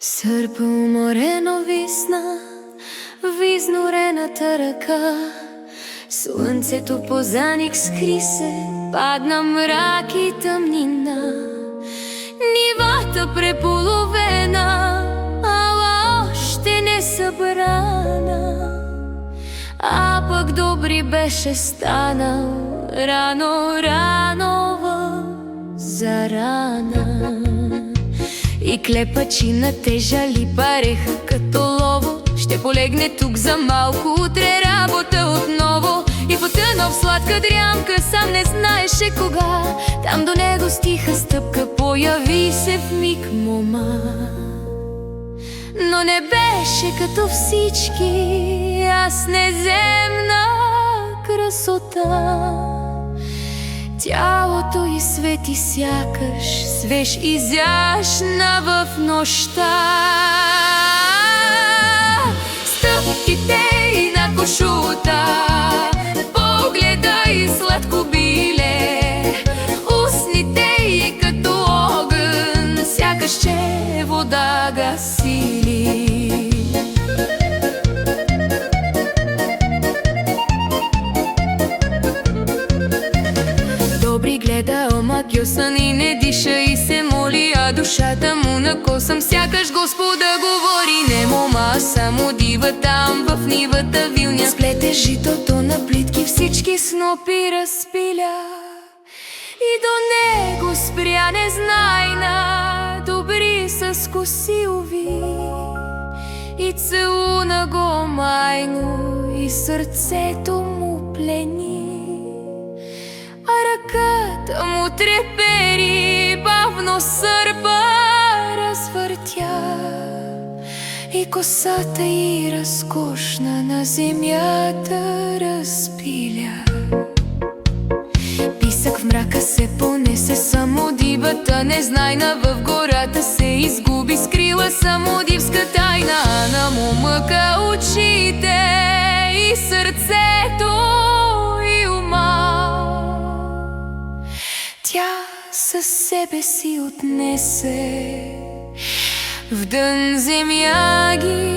Сърпа уморено висна в изнурената ръка. Слънцето позаник скри се, падна мрак и тъмнина. Нивата преполовена, ала още не събрана. А пък добри беше станал рано в зарана. И клепачина те жали пареха като лово. Ще полегне тук за малко, утре работа отново. И потънал в сладка дрямка, сам не знаеше кога. Там до него с тиха стъпка появи се в миг мома. Но не беше като всички, аз неземна красота. Тялото й свети сякаш свеж изящна в нощта. Стъпките й на кошута, погледа й сладко биле, устните й като огън, сякаш че вода гасили. Добри гледа, ама кьосан и не диша и се моли, а душата му на косъм сякаш Господа говори. Не мома, само дива там в нивата вилня, сплете житото на плитки, всички снопи разпиля. И до него спря незнайна, добри с коси уви, и целуна го майно, и сърцето му плени. А ръката му трепери, бавно сърпа развъртя, и косата й разкошна на земята разпиля. Писък в мрака се понесе, само дивата незнайна в гората се изгуби, скрила само дивска тайна. На му мъка очите и сърцето и ума. Тя със себе си отнесе, в дън земя ги